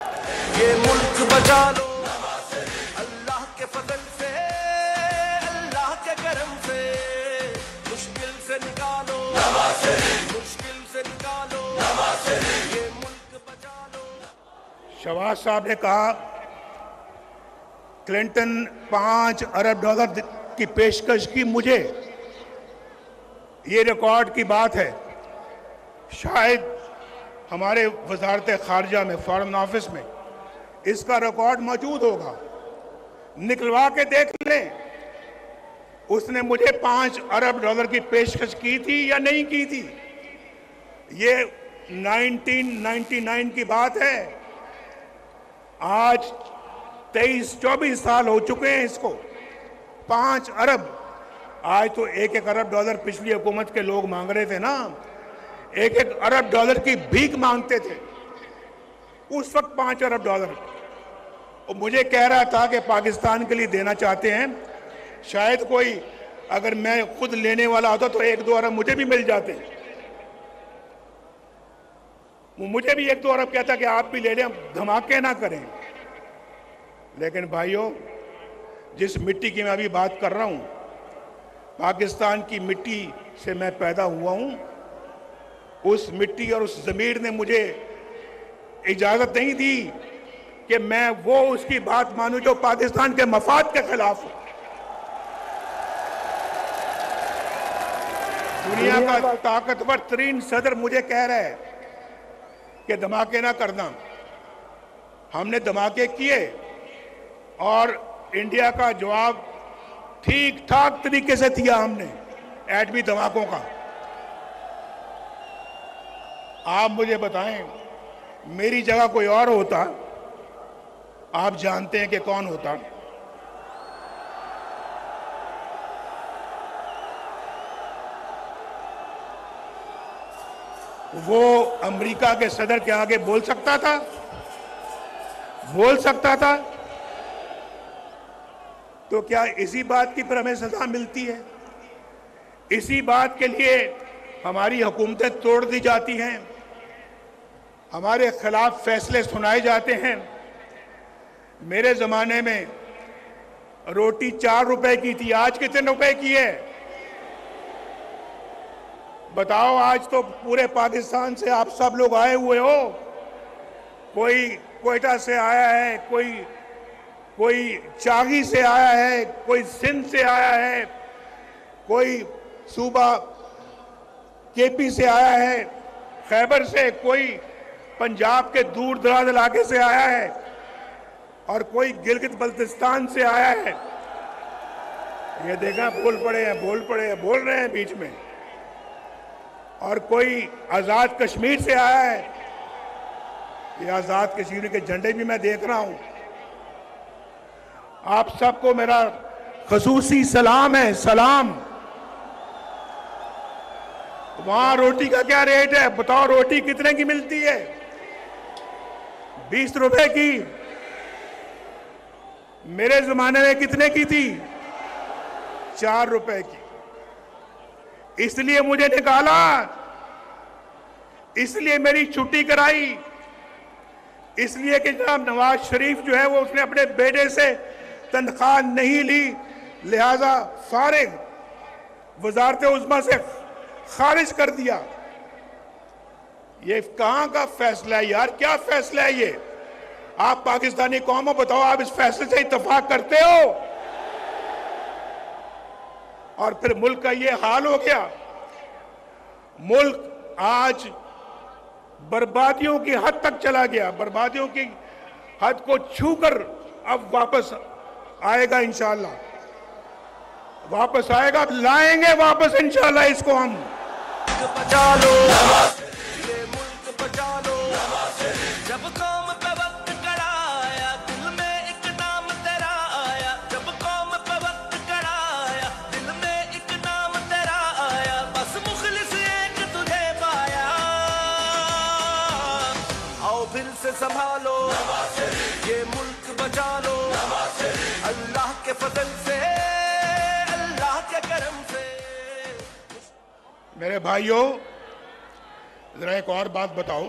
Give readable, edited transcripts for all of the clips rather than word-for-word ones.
ये मुल्क बचा लो अल्लाह के फजल से, अल्लाह के करम से, मुश्किल से निकालो, मुश्किल से निकालो, ये मुल्क बचा लो। शहबाज साहब ने कहा क्लिंटन 5 अरब डॉलर की पेशकश की मुझे। ये रिकॉर्ड की बात है। शायद हमारे वजारत खारजा में, फॉरेन ऑफिस में इसका रिकॉर्ड मौजूद होगा, निकलवा के देख लें उसने मुझे 5 अरब डॉलर की पेशकश की थी या नहीं की थी। ये 1999 की बात है। आज 23-24 साल हो चुके हैं इसको। 5 अरब, आज तो 1-1 अरब डॉलर पिछली हुकूमत के लोग मांग रहे थे ना, 1-1 अरब डॉलर की भीख मांगते थे उस वक्त। 5 अरब डॉलर और मुझे कह रहा था कि पाकिस्तान के लिए देना चाहते हैं। शायद कोई, अगर मैं खुद लेने वाला होता तो 1-2 अरब मुझे भी मिल जाते। वो मुझे भी 1-2 अरब कहता कि आप भी ले लें, धमाके ना करें। लेकिन भाइयों, जिस मिट्टी की मैं अभी बात कर रहा हूं, पाकिस्तान की मिट्टी से मैं पैदा हुआ हूं। उस मिट्टी और उस ज़मीर ने मुझे इजाजत नहीं दी कि मैं वो उसकी बात मानूं जो पाकिस्तान के मफाद के खिलाफ हो। दुनिया का ताकतवर तरीन सदर मुझे कह रहा है कि धमाके ना करना। हमने धमाके किए और इंडिया का जवाब ठीक ठाक तरीके से दिया हमने एटमी धमाकों का। आप मुझे बताएं, मेरी जगह कोई और होता, आप जानते हैं कि कौन होता। वो अमेरिका के सदर के आगे बोल सकता था, बोल सकता था। तो क्या इसी बात की पर हमें सजा मिलती है? इसी बात के लिए हमारी हुकूमतें तोड़ दी जाती हैं, हमारे खिलाफ फैसले सुनाए जाते हैं। मेरे जमाने में रोटी 4 रुपए की थी, आज कितने रुपए की है बताओ? आज तो पूरे पाकिस्तान से आप सब लोग आए हुए हो। कोई क्वेटा से आया है, कोई चागी से आया है, कोई सिंध से आया है, कोई सूबा केपी से आया है, खैबर से, कोई पंजाब के दूर दराज इलाके से आया है, और कोई गिलगित बल्तिस्तान से आया है। ये देखा, बोल पड़े हैं, बोल रहे हैं बीच में। और कोई आजाद कश्मीर से आया है। ये आजाद कश्मीर के झंडे भी मैं देख रहा हूं। आप सबको मेरा खसूसी सलाम है, सलाम। वहां रोटी का क्या रेट है बताओ? रोटी कितने की मिलती है? 20 रुपए की। मेरे जमाने में कितने की थी? 4 रुपए की। इसलिए मुझे निकाला, इसलिए मेरी छुट्टी कराई, इसलिए कि जनाब नवाज शरीफ जो है वो उसने अपने बेटे से तनख्वाह नहीं ली, लिहाजा फारिग वजारत उज़्मा से खारिज कर दिया। ये कहां का फैसला है यार? क्या फैसला है ये? आप पाकिस्तानी कौम हो, बताओ, आप इस फैसले से इत्तेफाक करते हो? और फिर मुल्क का ये हाल हो गया। मुल्क आज बर्बादियों की हद तक चला गया। बर्बादियों की हद को छूकर अब वापस आएगा इंशाअल्लाह, वापस आएगा, अब लाएंगे वापस इंशाअल्लाह इसको हम। बचा लो ये मुल्क, बचा लो। जब कौम पे वक्त कड़ा आया, दिल में एक नाम तेरा आया। जब कौम पे वक्त कड़ा आया, दिल में एक नाम तेरा आया। बस मुखलिस एक तुझे पाया। आओ फिर से संभालो ये मुल्क, बचा लो अल्लाह के फजल से, अल्लाह के करम से। मेरे भाइयों, जरा एक और बात बताओ।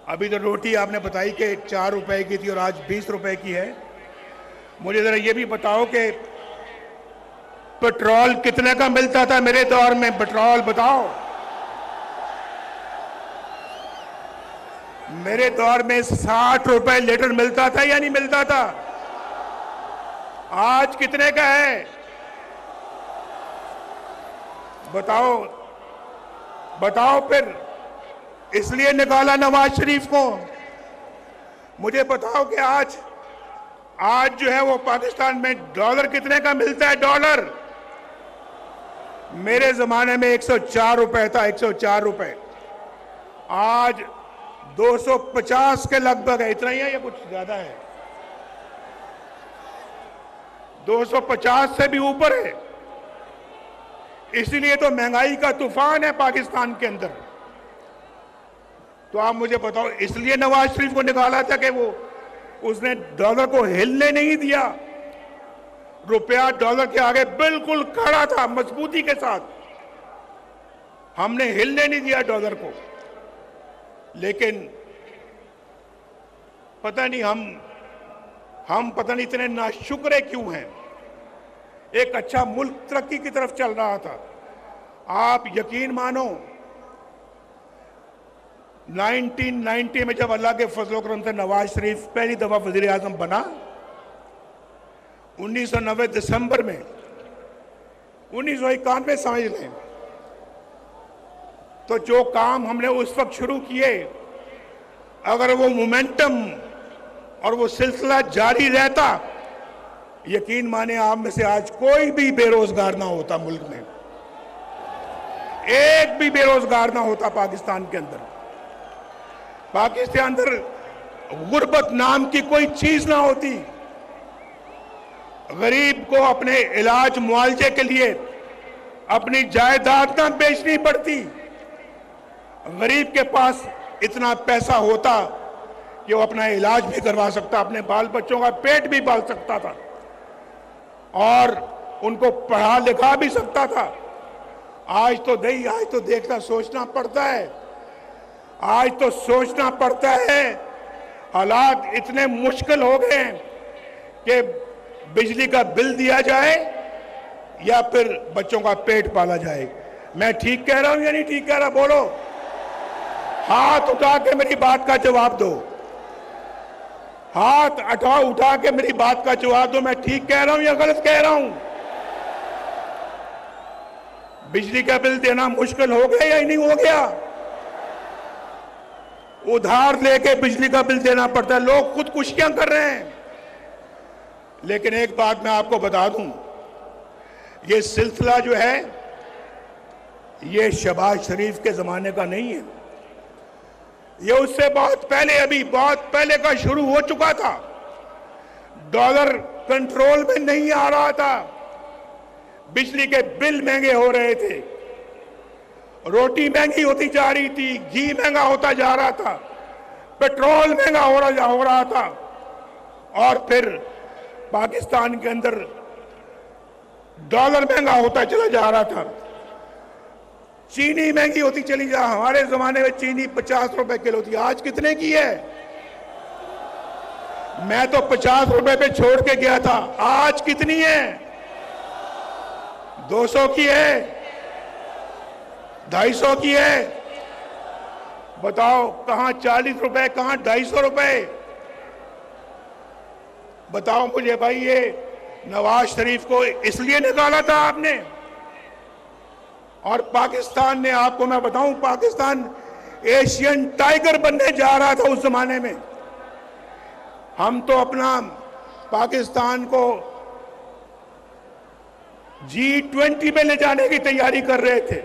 अभी तो रोटी आपने बताई कि 4 रुपए की थी और आज 20 रुपए की है। मुझे जरा ये भी बताओ कि पेट्रोल कितने का मिलता था मेरे दौर में? पेट्रोल बताओ। मेरे दौर में 60 रुपए लीटर मिलता था या नहीं मिलता था? आज कितने का है बताओ? बताओ फिर। इसलिए निकाला नवाज शरीफ को। मुझे बताओ कि आज जो है वो पाकिस्तान में डॉलर कितने का मिलता है? डॉलर मेरे जमाने में 104 रुपए था, 104 रुपए। आज 250 के लगभग है। इतना ही है या कुछ ज्यादा है? 250 से भी ऊपर है। इसीलिए तो महंगाई का तूफान है पाकिस्तान के अंदर। तो आप मुझे बताओ, इसलिए नवाज शरीफ को निकाला था कि वो उसने डॉलर को हिलने नहीं दिया। रुपया डॉलर के आगे बिल्कुल खड़ा था मजबूती के साथ। हमने हिलने नहीं दिया डॉलर को। लेकिन पता नहीं हम पता नहीं इतने नाशुक्र क्यों हैं। एक अच्छा मुल्क तरक्की की तरफ चल रहा था। आप यकीन मानो 1990 में जब अल्लाह के फजल करम से नवाज शरीफ पहली दफा वजीर आजम बना, 1990 दिसंबर में, 1991 समझ लें, तो जो काम हमने उस वक्त शुरू किए, अगर वो मोमेंटम और वो सिलसिला जारी रहता, यकीन माने आप में से आज कोई भी बेरोजगार ना होता मुल्क में। एक भी बेरोजगार ना होता पाकिस्तान के अंदर। पाकिस्तान अंदर गुर्बत नाम की कोई चीज ना होती। गरीब को अपने इलाज मुआवजे के लिए अपनी जायदाद ना बेचनी पड़ती। गरीब के पास इतना पैसा होता कि वो अपना इलाज भी करवा सकता, अपने बाल बच्चों का पेट भी पाल सकता था और उनको पढ़ा लिखा भी सकता था। आज तो देखना सोचना पड़ता है। आज तो सोचना पड़ता है। हालात इतने मुश्किल हो गए हैं कि बिजली का बिल दिया जाए या फिर बच्चों का पेट पाला जाए। मैं ठीक कह रहा हूं या नहीं ठीक कह रहा? बोलो, हाथ उठा के मेरी बात का जवाब दो। हाथ उठा के मेरी बात का जवाब दो। मैं ठीक कह रहा हूं या गलत कह रहा हूं? बिजली का बिल देना मुश्किल हो गया या नहीं हो गया? उधार लेके बिजली का बिल देना पड़ता है। लोग खुदकुशियां कर रहे हैं। लेकिन एक बात मैं आपको बता दूं, ये सिलसिला जो है ये शहबाज शरीफ के जमाने का नहीं है। ये उससे बहुत पहले, अभी बहुत पहले का शुरू हो चुका था। डॉलर कंट्रोल में नहीं आ रहा था। बिजली के बिल महंगे हो रहे थे, रोटी महंगी होती जा रही थी, घी महंगा होता जा रहा था, पेट्रोल महंगा हो रहा था और फिर पाकिस्तान के अंदर डॉलर महंगा होता चला जा रहा था। चीनी महंगी होती चली जा। हमारे जमाने में चीनी 50 रुपए किलो थी, आज कितने की है? मैं तो 50 रुपए पे छोड़ के गया था। आज कितनी है? 200 की है, 250 की है। बताओ, कहां 40 रुपए, कहां 250 रुपए? बताओ मुझे भाई। ये नवाज शरीफ को इसलिए निकाला था आपने। और पाकिस्तान ने, आपको मैं बताऊं, पाकिस्तान एशियन टाइगर बनने जा रहा था उस जमाने में। हम तो अपना पाकिस्तान को G20 में ले जाने की तैयारी कर रहे थे।